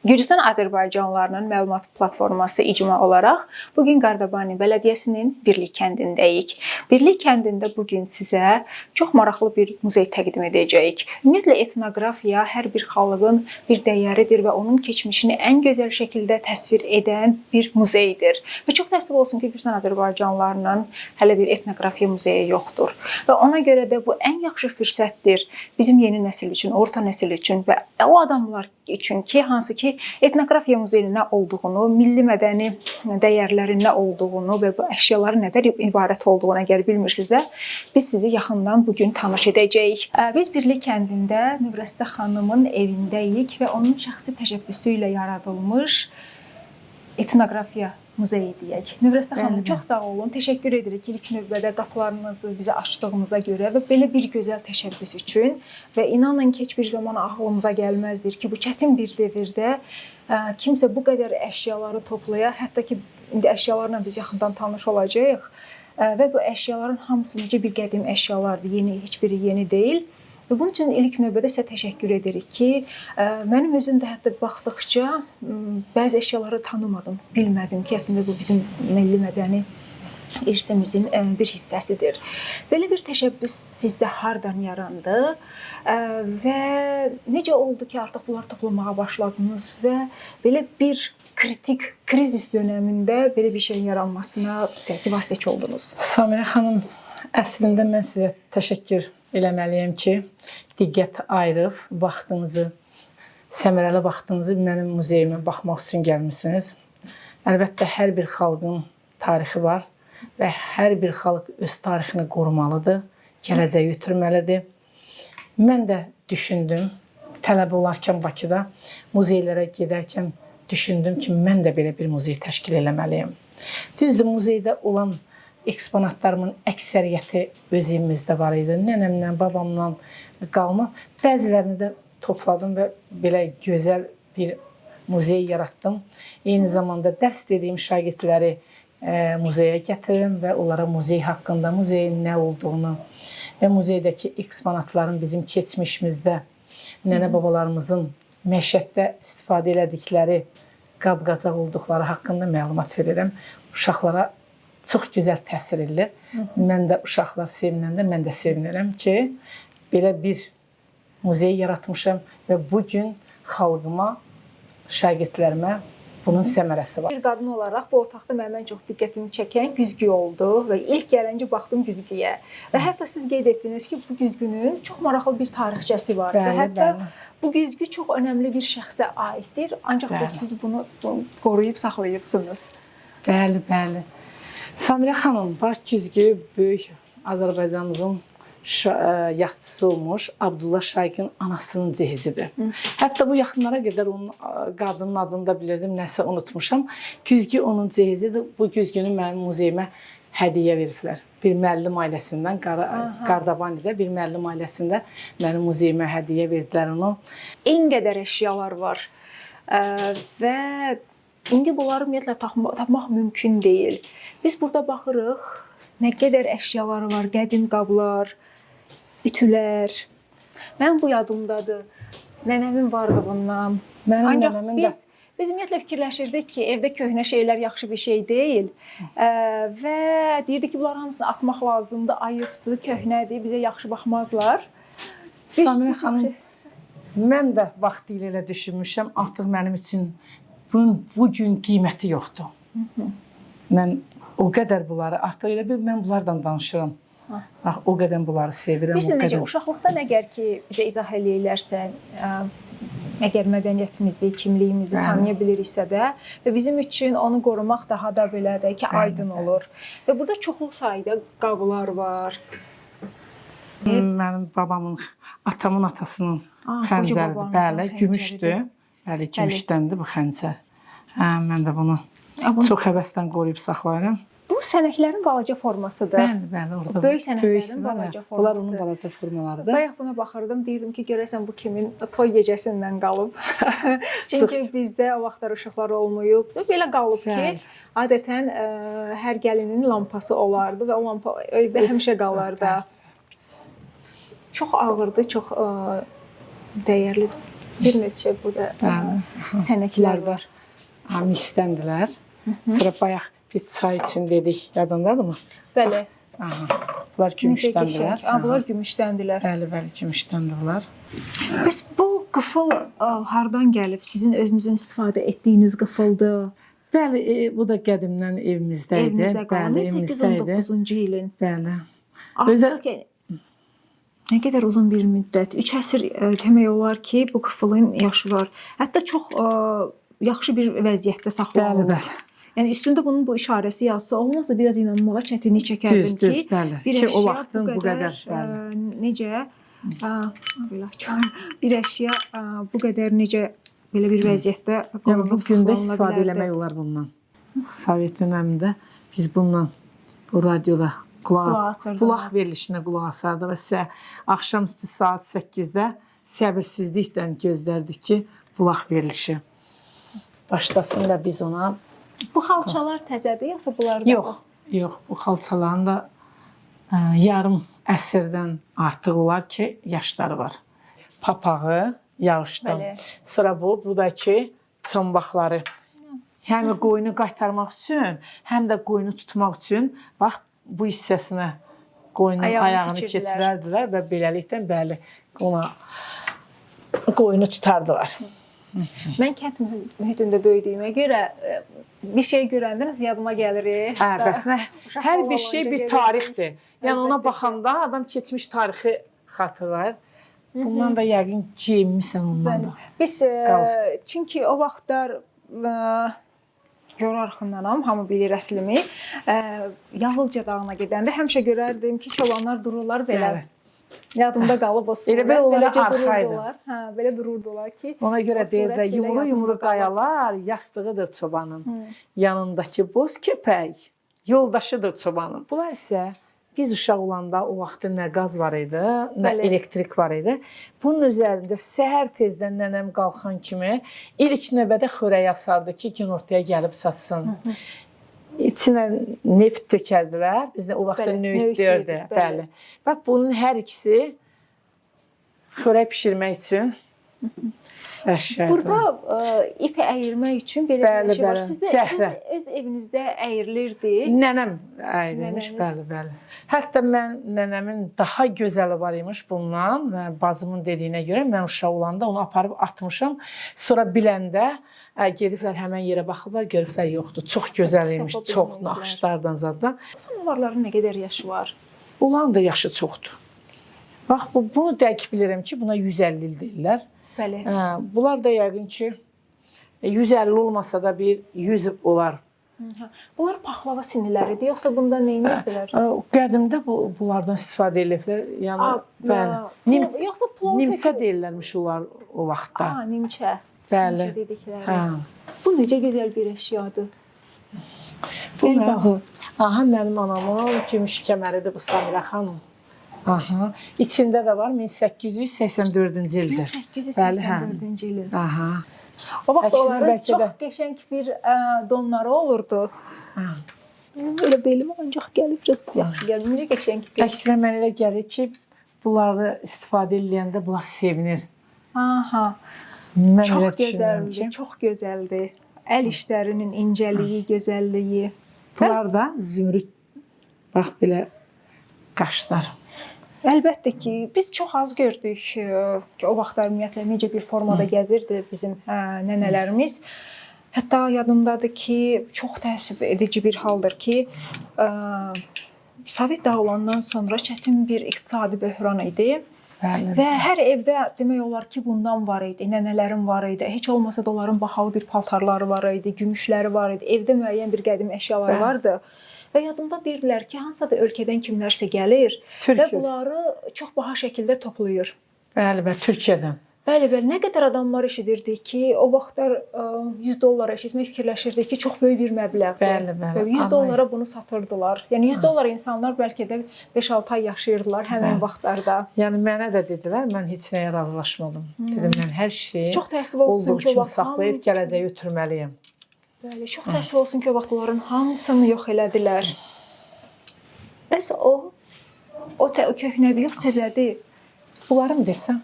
Gürcüstan Azərbaycanlılarının məlumat platforması icma olaraq bugün Qardabani Bələdiyyəsinin Birlik kəndindəyik. Birlik kəndində bugün sizə çox maraqlı bir muzey təqdim edəcəyik. Ümumiyyətlə etnoqrafiya hər bir xalqın bir dəyəridir və onun keçmişini ən gözəl şəkildə təsvir edən bir muzeydir. Və çox təəssüf olsun ki, Gürcüstan Azərbaycanlılarının hələ bir etnoqrafiya muzeyi yoxdur. Və ona görə də bu ən yaxşı fürsətdir bizim yeni nəsil üçün, orta nəsil üçün və o adamlar üçün ki, hansı ki etnoqrafiya muzeyinin nə olduğunu, milli mədəni dəyərlərin nə olduğunu və bu əşyaların nədən ibarət olduğunu əgər bilmirsinizsə, biz sizi yaxından bugün tanış edəcəyik. Biz Birlik kəndində Növrəstə xanımın evindəyik və onun şəxsi təşəbbüsü ilə yaradılmış etnoqrafiya muzeyi deyək. Növrəstə xanım, çox sağ olun. Təşəkkür edirik ilk növbədə qapılarınızı bizə açdığınıza görə və belə bir gözəl təşəbbüs üçün. Və inanın ki, heç bir zaman ağlımıza gəlməzdir ki, bu çətin bir dövrdə kimsə bu qədər əşyaları toplaya, hətta ki, indi əşyalarla biz yaxından tanış olacağıq və bu əşyaların hamısı necə bir qədim əşyalardır, heç biri yeni deyil. Və bunun üçün ilk növbədə sizə təşəkkür edirik ki, mənim özüm də hətta baxdıqca bəzi əşyaları tanımadım, bilmədim ki, əslində bu bizim milli mədəni irsimizin bir hissəsidir. Belə bir təşəbbüs sizdə hardan yarandı və necə oldu ki, artıq bunları toplamağa başladınız və belə bir kritik krizis dönəmində belə bir şeyin yaranmasına tək vasitəçi oldunuz? Samirə xanım, əslində mən sizə təşəkkür eləməliyəm ki, diqqət ayırıb vaxtınızı, səmərəli vaxtınızı mənim muzeyimə baxmaq üçün gəlmişsiniz. Əlbəttə, hər bir xalqın tarixi var və hər bir xalq öz tarixini qorumalıdır, gələcəyi ötürməlidir. Mən də düşündüm, tələbə olarkən Bakıda muzeylərə gedərkən düşündüm ki, mən də belə bir muzey təşkil eləməliyəm. Düzdür, muzeydə olan eksponatlarımın əksəriyyəti öz evimizdə var idi. Nənəmlə, babamla qalma. Bəzilərini də topladım və belə gözəl bir muzey yaratdım. Eyni zamanda dərs dediyim şagirdləri muzeyə gətirirəm və onlara muzey haqqında, muzeyin nə olduğunu və muzeydəki eksponatların bizim keçmişimizdə nənə-babalarımızın məişətdə istifadə elədikləri qab-qacaq olduqları haqqında məlumat verirəm. Uşaqlara çox gözəl təsir edilir. Mən də uşaqlar sevinəndə mən də sevinirəm ki, belə bir muzey yaratmışam və bugün xalqıma, şagirdlərimə bunun səmərəsi var. Bir qadın olaraq bu otaqda mənim ən çox diqqətimi çəkən güzgü oldu və ilk gələncə baxdım güzgüyə. Və hətta siz qeyd etdiniz ki, bu güzgünün çox maraqlı bir tarixçəsi var. Və hətta bu güzgü çox önəmli bir şəxsə aiddir. Ancaq siz bunu qoruyub saxlayıbsınız. Bəli, bəli. Samirə xanım, baş güzgü böyük Azərbaycanımızın yaxçısı olmuş Abdullah Şaiqin anasının cehizidir. Hətta bu yaxınlara qədər onun qadının adını da bilirdim, nəsə unutmuşam. Güzgü onun cehizidir. Bu güzgünü mənim muzeyimə hədiyyə veriblər. Bir müəllim ailəsindən, Qardabanidə bir müəllim ailəsində mənim muzeyimə hədiyyə verdilər onu. En qədər əşyalar var və İndi bunları ümumiyyətlə tapmaq mümkün deyil. Biz burada baxırıq, nə qədər əşyaları var, qədim qablar, ütülər. Mənim bu yadımdadır. Nənəmin vardı bundan. Ancaq biz ümumiyyətlə fikirləşirdik ki, evdə köhnə şeylər yaxşı bir şey deyil. Və deyirdik ki, bunların hamısını atmaq lazımdır, ayıbdır, köhnədir, bizə yaxşı baxmazlar. Samirə xanım, mən də vaxtilə elə düşünmüşəm, artıq mənim üçün bunun bugün qiyməti yoxdur. Mən o qədər bunları, artıq elə bir mən bunlardan danışıram. O qədər bunları sevirəm. Bilirsin necə, uşaqlıqdan əgər ki, bizə izah eləyirlərsə, əgər mədəniyyətimizi, kimliyimizi tanıya biliriksə də və bizim üçün onu qorumaq daha da belə də ki, aydın olur. Və burada çoxlu sayda qablar var. Mənim babamın, atamın atasının xəncəridir. Bəli, gümüşdür. Bəli, gümüşdəndir bu xəncər. Mən də bunu çox həvəsdən qoruyub saxlayıram. Bu sənəklərin balaca formasıdır. Bəli, bəli, orada. Böyük sənəklərin balaca forması. Bunlar onun balaca formalarıdır. Bayaq buna baxırdım, deyirdim ki, görəsən bu kimin toy gecəsindən qalıb. Çünki bizdə o vaxtlar işıqlar olmayıb. Belə qalıb ki, adətən hər gəlinin lampası olardı və o lampa evdə həmişə qalardı. Çox ağırdı, çox dəyərli Bir neçə burada sənəklər var. Misdəndilər. Sıra bayaq biz çay üçün dedik, yadındadırmı? Bəli. Bunlar gümüşdəndilər. Bunlar gümüşdəndilər. Bəli, gümüşdəndilər. Bəs bu qıfıl hardan gəlib? Sizin özünüzün istifadə etdiyiniz qıfıldır? Bəli, bu da qədimdən evimizdə idi. Evimizdə qalıb. 1819-cu ilin. Bəli. Artıq nə qədər uzun bir müddət, 3 əsr demək olar ki, bu qıfılın yaşı var. Hətta çox yaxşı bir vəziyyətdə saxlanılır. Bəli. Yəni üstündə bunun bu işarəsi yazsa olmasa biraz inanmağa çətinlik çəkərdim ki, bir əşya bu qədər necə bir əşya bu qədər necə belə bir vəziyyətdə qorunub saxlanıla istifadə eləmək olar bundan. Sovet dövründə biz bundan bu radioda qulaq verilişinə qulaq asardıq və sizə axşamüstü saat 8-də səbirsizliklə gözlərdik ki, qulaq verilişi başlasın və biz ona... Bu xalçalar təzədir, yoxsa bunlar da? Yox, bu çalçaların da yarım əsrdən artıq olar ki, yaşları var. Papağı yağışdan. Sonra bu da ki, çombaqları. Həm qoyunu qaytarmaq üçün, həm də qoyunu tutmaq üçün, bax, bu hissəsinə qoyunun ayağını keçirərdilər və beləliklə, bəli, ona qoyunu tutardılar. Mən kənd mühitində böyüdüyümə görə bir şey görəndə yadıma gəlir. Hər bir şey bir tarixdir. Yəni ona baxanda adam keçmiş tarixi xatırlayır. Bundan da yəqin geyinmişsən ondan da. Biz çünki o vaxtlar Gör arxındanam, hamı bilir əslimi. Yağılca dağına gedəndə həmişə görərdim ki, çobanlar dururlar belə. Yadımda qalıb o surət. Elə onlara arxaydı. Belə dururdular ki. Ona görə deyirlər, yumru qayalar yastığıdır çobanın. Yanındakı boz köpək yoldaşıdır çobanın. Bunlar isə biz uşaq olanda o vaxtda nə qaz var idi, nə elektrik var idi. Bunun üzərində səhər tezdən nənəm qalxan kimi ilk növbədə xörək asardı ki, günortaya gəlib satsın. İçinə neft tökərdilər. Bizdə o vaxtda nöğüt deyirdi. Bəli. Bax, bunun hər ikisi xörək pişirmək üçün əşyadır. Burada ipi əyirmək üçün belə bir şey var. Sizdə öz evinizdə əyrilirdi. Nənəm əyrilmiş, bəli. Hətta mən nənəmin daha gözəli var imiş bundan. Bacımın dediyinə görə mən uşaq olanda onu aparıb atmışam. Sonra biləndə gediblər həmən yerə baxırlar, görüblər yoxdur. Çox gözəl imiş, çox naxışlardan zaddan. Samovarların nə qədər yaşı var? Onların da yaşı çoxdur. Bax, bunu dəqiq bilirəm ki, buna 150 il deyirlər. Bəli. Bunlar da yəqin ki, 150 olmasa da bir 100 olar. Bunlar paxlava siniləridir, yoxsa bunda nə edirdilər? Qədimdə bunlardan istifadə edirlər. Yəni, yoxsa plov nimçə deyirlərmiş onlar o vaxtda. Nimçə. Bəli. Bu necə gözəl bir əşyadır. Mənim anamın gümüş kəməridir bu Samirə xanım. İçində də var 1884-cü ildir. 1884-cü ildir. O vaxt onların çox qəşəng bir donları olurdu. Elə belim ancaq gəlib, biraz yaxşı gəlib. Necə qəşəngdir. Əksinə mən elə gəlir ki, bunları istifadə edəndə bunlar sevinir. Çox gözəldir, çox gözəldir. Əl işlərinin incəliyi, gözəlliyi. Bunlar da zümrüd, bax belə qaşlar. Əlbəttə ki, biz çox az gördük ki, o vaxtlar ümumiyyətlə necə bir formada gəzirdi bizim nənələrimiz. Hətta yadımdadır ki, çox təəssüf edici bir haldır ki, Sovet dağılandan sonra çətin bir iqtisadi böhran idi. Və hər evdə demək olar ki, bundan var idi, nənələrin var idi. Heç olmasa da onların bahalı bir paltarları var idi, gümüşləri var idi. Evdə müəyyən bir qədim əşyalar vardı. Və yadımda deyirdilər ki, hansısa da ölkədən kimlərsə gəlir və bunları çox baha şəkildə toplayır. Bəli, Türkiyədən. Bəli, nə qədər adamlar eşidirdi ki, o vaxtlar $100 eşitmək fikirləşirdi ki, çox böyük bir məbləğdir. $100 bunu satırdılar. Yəni $100 insanlar bəlkə də 5-6 ay yaşayırdılar həmin vaxtlarda. Yəni mənə də dedilər, mən heç nəyə razılaşmadım. Dedim, mən hər şeyi olduğu kimi saxlayıb gələcəyə ötürməliyim. Bəli, çox təəssüf olsun ki, o vaxt onların hamısını yox elədilər. Bəs o köhnədir, yoxsa təzədir? Bunları mı deyirsən?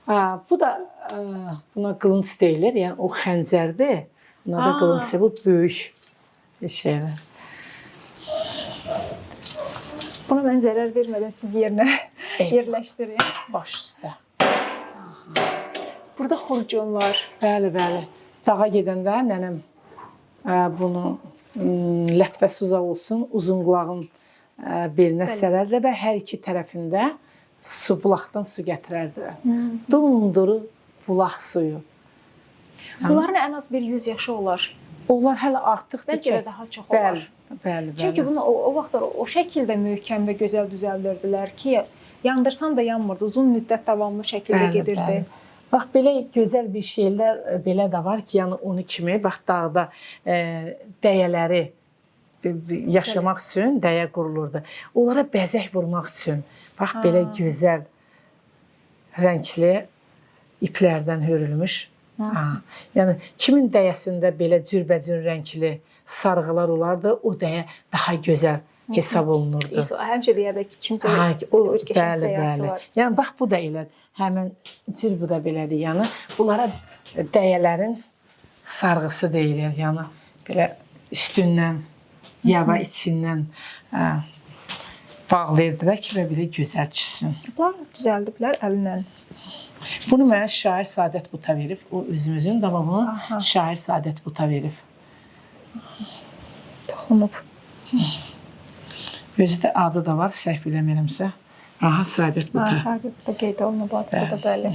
Bu da buna qılınc deyilir. Yəni o xəncərdir. Buna da qılınc, bu böyük şeylər. Buna mən zərər vermədən siz yerinə yerləşdirin. Baş üstə. Burada xurcun var. Bəli, bəli. Dağa gedəndə nənəm bunu lətvəsi uzaq olsun, uzun qulağın belinə sərərdi və hər iki tərəfində bulaqdan su gətirərdi. Dumduru bulaq suyu. Bunların ən az bir 100 yaşı olar. Onlar hələ artıqdır. Bəlkə də daha çox olar. Bəli. Çünki bunu o vaxtlar o şəkildə möhkəm və gözəl düzəldirdilər ki, yandırsan da yanmırdı. Uzun müddət davamlı şəkildə gedirdi. Bax, belə gözəl bir şeylər belə də var ki, yəni onu kimi, bax, dağda dəyələri yaşamaq üçün dəyə qurulurdu. Onlara bəzək vurmaq üçün, bax, belə gözəl rəngli iplərdən hörülmüş. Yəni, kimin dəyəsində belə cürbəcür rəngli sarğılar olardı, o dəyə daha gözəl hesab olunurdu. Həmişə deyərlər ki, kimsə bir qəşəng dəyəsi var. Yəni, bax, bu da elədir. Həmin cür bu da belədir. Yəni, bunlara dəyələrin sarğısı deyilir. Yəni, belə üstündən, yava içindən bağlayırdılar ki, və belə gözəl düşsün. Bunlar düzəldiblər əllə. Bunu mənə şair Saadət Buta verib. O özümüzün davamını şair Saadət Buta verib. Toxunub. Özü də adı da var, səhv eləmirəmsə. Saadət Buta. Saadət Buta qeyd olunub adı da, bəli.